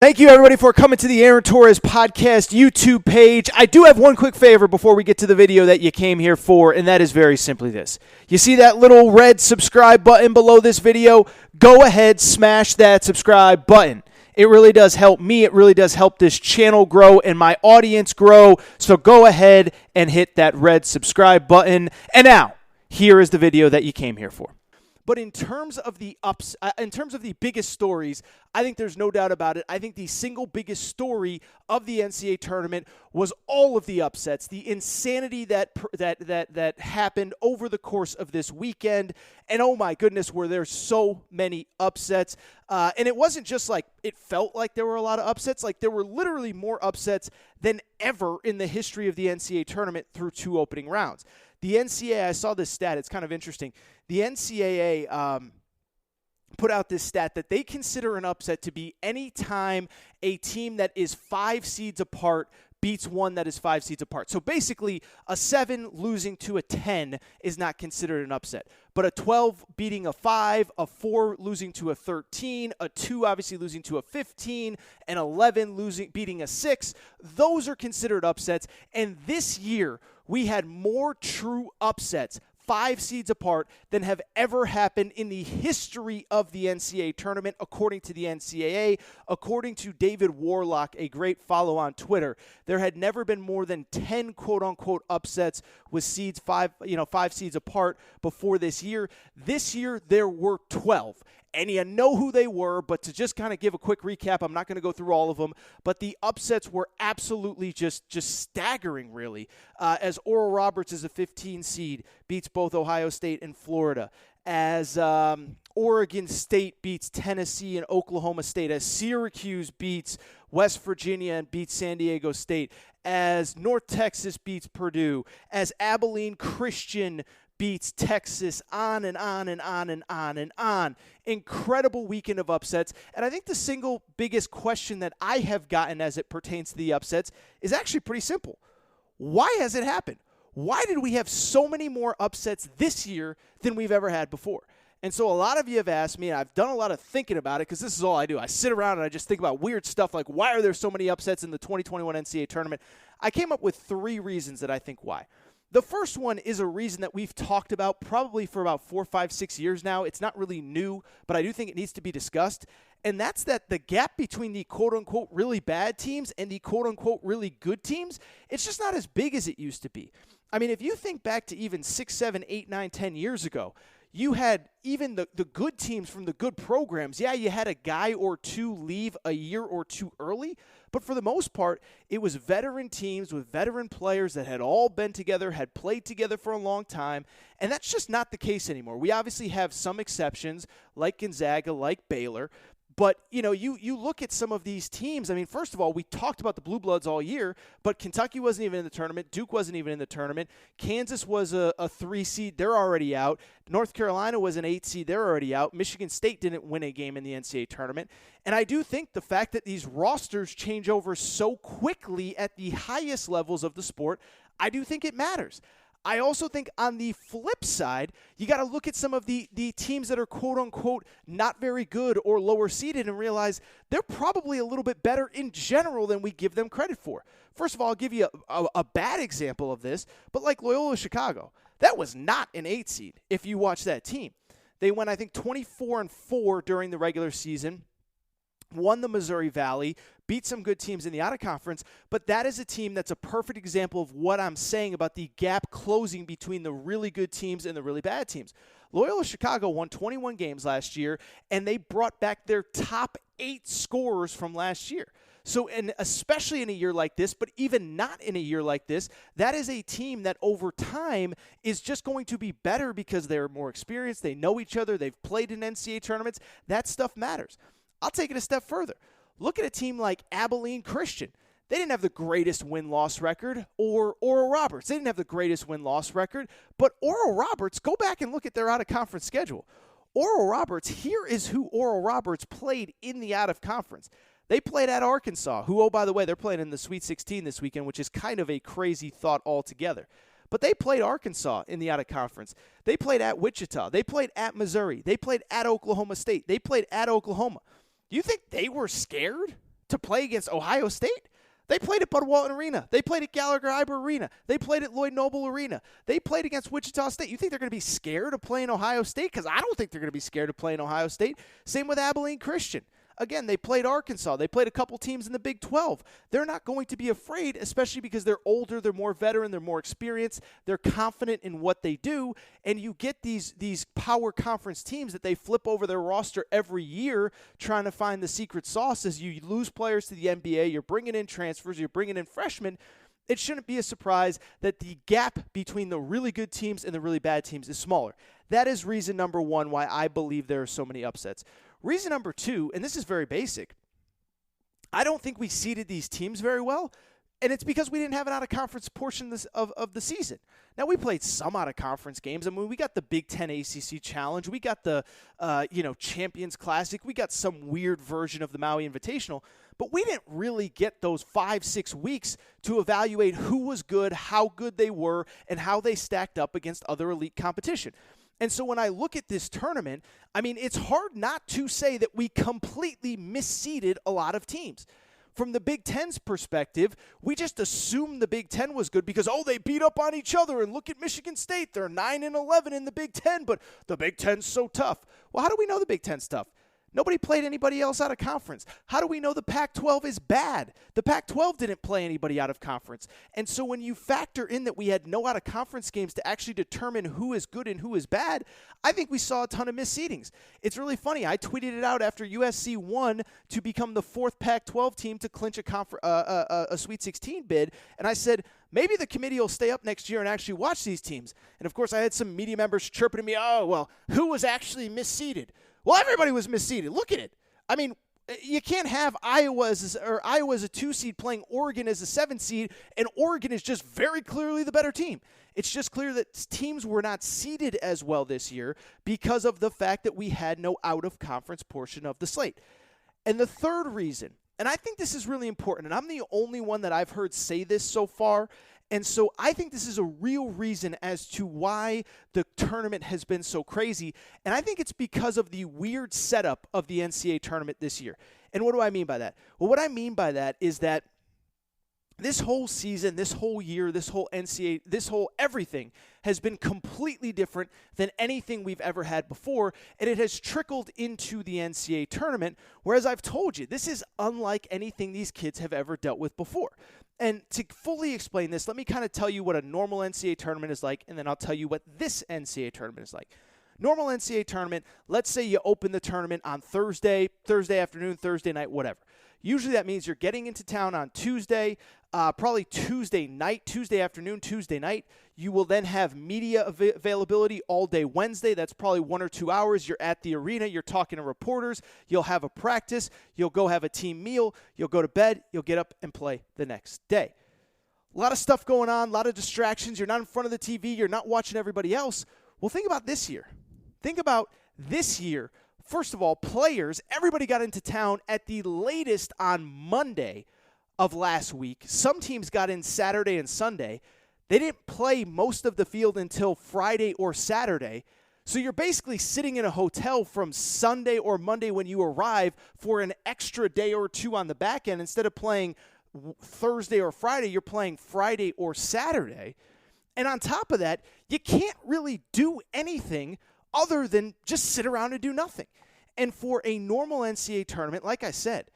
Thank you, everybody, for coming to the Aaron Torres Podcast YouTube page. I do have one quick favor before we get to the video that you came here for, and that is very simply this. You see that little red subscribe button below this video? Go ahead, smash that subscribe button. It really does help me. It really does help this channel grow and my audience grow. So go ahead and hit that red subscribe button. And now, here is the video that you came here for. But in terms of the biggest stories, I think there's no doubt about it. I think the single biggest story of the NCAA tournament was all of the upsets, the insanity that happened over the course of this weekend. And oh my goodness, were there so many upsets. And it wasn't just like it felt like there were a lot of upsets. Like there were literally more upsets than ever in the history of the NCAA tournament through two opening rounds. The NCAA, I saw this stat. It's kind of interesting. The NCAA put out this stat that they consider an upset to be any time a team that is 5 seeds apart beats one that is 5 seeds apart. So basically, a 7 losing to a 10 is not considered an upset. But a 12 beating a 5, a 4 losing to a 13, a 2 obviously losing to a 15, an 11 beating a 6, those are considered upsets. And this year, we had more true upsets, 5 seeds apart, than have ever happened in the history of the NCAA tournament, according to the NCAA. According to David Warlock, a great follow on Twitter, there had never been more than 10 quote-unquote upsets with seeds 5 seeds apart before this year. This year, there were 12. And you know who they were, but to just kind of give a quick recap, I'm not going to go through all of them, but the upsets were absolutely just staggering, really, as Oral Roberts is a 15 seed, beats both Ohio State and Florida, as Oregon State beats Tennessee and Oklahoma State, as Syracuse beats West Virginia and beats San Diego State, as North Texas beats Purdue, as Abilene Christian beats Texas, on and on and on and on and on. Incredible weekend of upsets. And I think the single biggest question that I have gotten as it pertains to the upsets is actually pretty simple. Why has it happened? Why did we have so many more upsets this year than we've ever had before? And so a lot of you have asked me, and I've done a lot of thinking about it because this is all I do. I sit around and I just think about weird stuff like, why are there so many upsets in the 2021 NCAA tournament? I came up with 3 reasons that I think why. The first one is a reason that we've talked about probably for about 4, 5, 6 years now. It's not really new, but I do think it needs to be discussed. And that's that the gap between the quote-unquote really bad teams and the quote-unquote really good teams, it's just not as big as it used to be. I mean, if you think back to even 6, 7, 8, 9, 10 years ago, you had even the good teams from the good programs. Yeah, you had a guy or two leave a year or two early, but for the most part, it was veteran teams with veteran players that had all been together, had played together for a long time, and that's just not the case anymore. We obviously have some exceptions, like Gonzaga, like Baylor, but, you know, you look at some of these teams. I mean, first of all, we talked about the Blue Bloods all year, but Kentucky wasn't even in the tournament. Duke wasn't even in the tournament. Kansas was a 3 seed. They're already out. North Carolina was an 8 seed. They're already out. Michigan State didn't win a game in the NCAA tournament. And I do think the fact that these rosters change over so quickly at the highest levels of the sport, I do think it matters. I also think on the flip side, you got to look at some of the teams that are quote-unquote not very good or lower seeded and realize they're probably a little bit better in general than we give them credit for. First of all, I'll give you a bad example of this, but like Loyola Chicago, that was not an 8 seed if you watch that team. They went, I think, 24-4 during the regular season, won the Missouri Valley, beat some good teams in the out-of-conference, but that is a team that's a perfect example of what I'm saying about the gap closing between the really good teams and the really bad teams. Loyola Chicago won 21 games last year, and they brought back their top 8 scorers from last year. So, and especially in a year like this, but even not in a year like this, that is a team that over time is just going to be better because they're more experienced, they know each other, they've played in NCAA tournaments. That stuff matters. I'll take it a step further. Look at a team like Abilene Christian. They didn't have the greatest win-loss record, or Oral Roberts. They didn't have the greatest win-loss record, but Oral Roberts, go back and look at their out-of-conference schedule. Oral Roberts, here is who Oral Roberts played in the out-of-conference. They played at Arkansas, who, oh, by the way, they're playing in the Sweet 16 this weekend, which is kind of a crazy thought altogether. But they played Arkansas in the out-of-conference. They played at Wichita. They played at Missouri. They played at Oklahoma State. They played at Oklahoma. Do you think they were scared to play against Ohio State? They played at Bud Walton Arena. They played at Gallagher-Iba Arena. They played at Lloyd Noble Arena. They played against Wichita State. You think they're going to be scared of playing Ohio State? Because I don't think they're going to be scared of playing Ohio State. Same with Abilene Christian. Again, they played Arkansas. They played a couple teams in the Big 12. They're not going to be afraid, especially because they're older, they're more veteran, they're more experienced, they're confident in what they do, and you get these power conference teams that they flip over their roster every year trying to find the secret sauce as you lose players to the NBA, you're bringing in transfers, you're bringing in freshmen. It shouldn't be a surprise that the gap between the really good teams and the really bad teams is smaller. That is reason number one why I believe there are so many upsets. Reason number two, and this is very basic, I don't think we seeded these teams very well, and it's because we didn't have an out-of-conference portion of the season. Now, we played some out-of-conference games. I mean, we got the Big Ten ACC Challenge. We got the Champions Classic. We got some weird version of the Maui Invitational, but we didn't really get those 5-6 weeks to evaluate who was good, how good they were, and how they stacked up against other elite competition. And so when I look at this tournament, I mean, it's hard not to say that we completely misseeded a lot of teams. From the Big Ten's perspective, we just assumed the Big Ten was good because, they beat up on each other, and look at Michigan State. They're 9-11 in the Big Ten, but the Big Ten's so tough. Well, how do we know the Big Ten's tough? Nobody played anybody else out of conference. How do we know the Pac-12 is bad? The Pac-12 didn't play anybody out of conference. And so when you factor in that we had no out-of-conference games to actually determine who is good and who is bad, I think we saw a ton of misseedings. It's really funny. I tweeted it out after USC won to become the fourth Pac-12 team to clinch a Sweet 16 bid, and I said, maybe the committee will stay up next year and actually watch these teams. And, of course, I had some media members chirping at me, who was actually misseeded? Well, everybody was misseeded. Look at it. I mean, you can't have Iowa as a 2 seed playing Oregon as a 7 seed, and Oregon is just very clearly the better team. It's just clear that teams were not seeded as well this year because of the fact that we had no out-of-conference portion of the slate. And the third reason, and I think this is really important, and I'm the only one that I've heard say this so far, and so I think this is a real reason as to why the tournament has been so crazy, and I think it's because of the weird setup of the NCAA tournament this year. And what do I mean by that? Well, what I mean by that is that this whole season, this whole year, this whole NCAA, this whole everything has been completely different than anything we've ever had before, and it has trickled into the NCAA tournament, whereas I've told you, this is unlike anything these kids have ever dealt with before. And to fully explain this, let me kind of tell you what a normal NCAA tournament is like, and then I'll tell you what this NCAA tournament is like. Normal NCAA tournament, let's say you open the tournament on Thursday afternoon, Thursday night, whatever. Usually that means you're getting into town on Tuesday, probably Tuesday night, Tuesday afternoon, Tuesday night. You will then have media availability all day Wednesday. That's probably 1 or 2 hours. You're at the arena. You're talking to reporters. You'll have a practice. You'll go have a team meal. You'll go to bed. You'll get up and play the next day. A lot of stuff going on, a lot of distractions. You're not in front of the TV. You're not watching everybody else. Well, think about this year. Think about this year. First of all, players, everybody got into town at the latest on Monday of last week. Some teams got in Saturday and Sunday. They didn't play most of the field until Friday or Saturday. So you're basically sitting in a hotel from Sunday or Monday when you arrive for an extra day or two on the back end. Instead of playing Thursday or Friday, you're playing Friday or Saturday. And on top of that, you can't really do anything other than just sit around and do nothing. And for a normal NCAA tournament, like I said,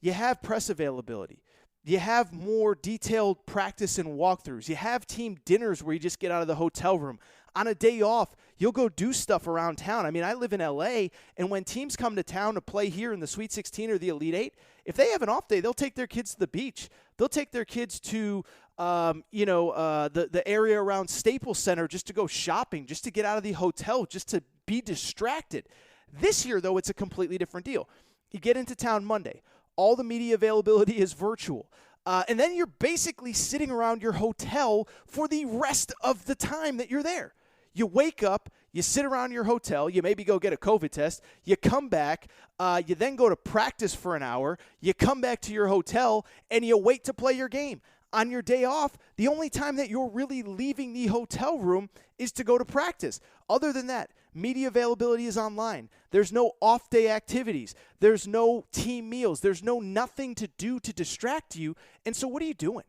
you have press availability. You have more detailed practice and walkthroughs. You have team dinners where you just get out of the hotel room. On a day off, you'll go do stuff around town. I mean, I live in LA, and when teams come to town to play here in the Sweet 16 or the Elite 8, if they have an off day, they'll take their kids to the beach. They'll take their kids to the area around Staples Center just to go shopping, just to get out of the hotel, just to be distracted. This year, though, it's a completely different deal. You get into town Monday. All the media availability is virtual. And then you're basically sitting around your hotel for the rest of the time that you're there. You wake up, you sit around your hotel, you maybe go get a COVID test, you come back, you then go to practice for an hour, you come back to your hotel, and you wait to play your game. On your day off, the only time that you're really leaving the hotel room is to go to practice. Other than that, Media availability is online. There's no off-day activities. There's no team meals. There's no nothing to do to distract you. And so what are you doing?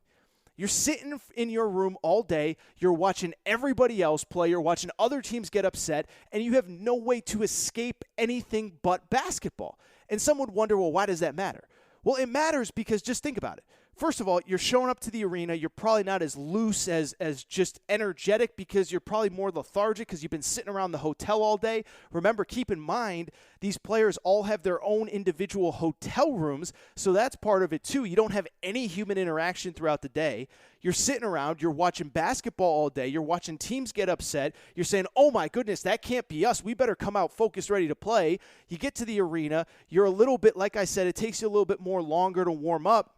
You're sitting in your room all day. You're watching everybody else play. You're watching other teams get upset, and you have no way to escape anything but basketball. And some would wonder, well, why does that matter? Well, it matters because just think about it. First of all, you're showing up to the arena. You're probably not as loose, as just energetic, because you're probably more lethargic because you've been sitting around the hotel all day. Remember, keep in mind, these players all have their own individual hotel rooms, so that's part of it too. You don't have any human interaction throughout the day. You're sitting around. You're watching basketball all day. You're watching teams get upset. You're saying, oh my goodness, that can't be us. We better come out focused, ready to play. You get to the arena. You're a little bit, like I said, it takes you a little bit more longer to warm up.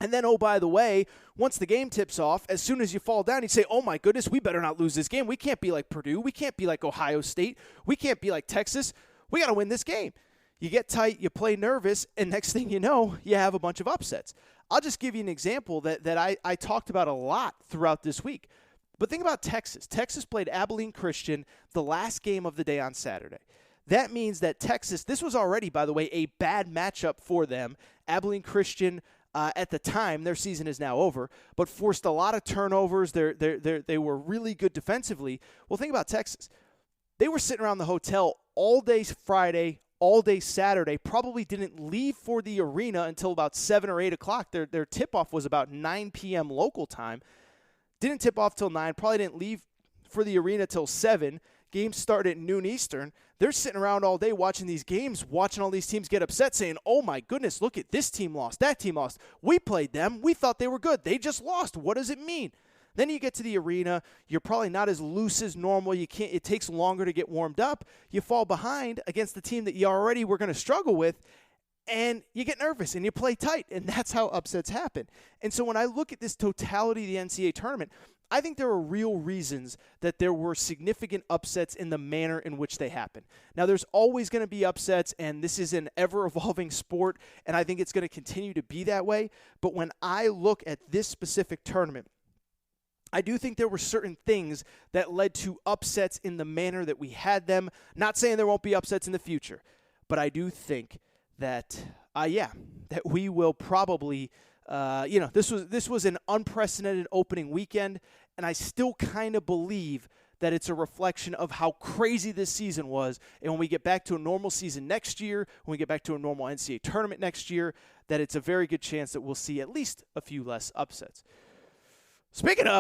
And then, oh, by the way, once the game tips off, as soon as you fall down, you say, oh, my goodness, we better not lose this game. We can't be like Purdue. We can't be like Ohio State. We can't be like Texas. We got to win this game. You get tight, you play nervous, and next thing you know, you have a bunch of upsets. I'll just give you an example that I talked about a lot throughout this week. But think about Texas. Texas played Abilene Christian the last game of the day on Saturday. That means that Texas, this was already, by the way, a bad matchup for them. Abilene Christian, at the time, their season is now over, but forced a lot of turnovers. They were really good defensively. Well, think about Texas. They were sitting around the hotel all day Friday, all day Saturday, probably didn't leave for the arena until about 7 or 8 o'clock. Their tip-off was about 9 p.m. local time. Didn't tip off till 9, probably didn't leave for the arena till 7. Games start at noon Eastern. They're sitting around all day watching these games, watching all these teams get upset, saying, oh my goodness, look at this team lost, that team lost. We played them. We thought they were good. They just lost. What does it mean? Then you get to the arena. You're probably not as loose as normal. It takes longer to get warmed up. You fall behind against the team that you already were going to struggle with, and you get nervous and you play tight, and that's how upsets happen. And so when I look at this totality of the NCAA tournament, I think there are real reasons that there were significant upsets in the manner in which they happen. Now, there's always going to be upsets, and this is an ever-evolving sport, and I think it's going to continue to be that way. But when I look at this specific tournament, I do think there were certain things that led to upsets in the manner that we had them. Not saying there won't be upsets in the future, but I do think that, that we will probably, this was an unprecedented opening weekend, and I still kind of believe that it's a reflection of how crazy this season was. And when we get back to a normal season next year, when we get back to a normal NCAA tournament next year, that it's a very good chance that we'll see at least a few less upsets. Speaking of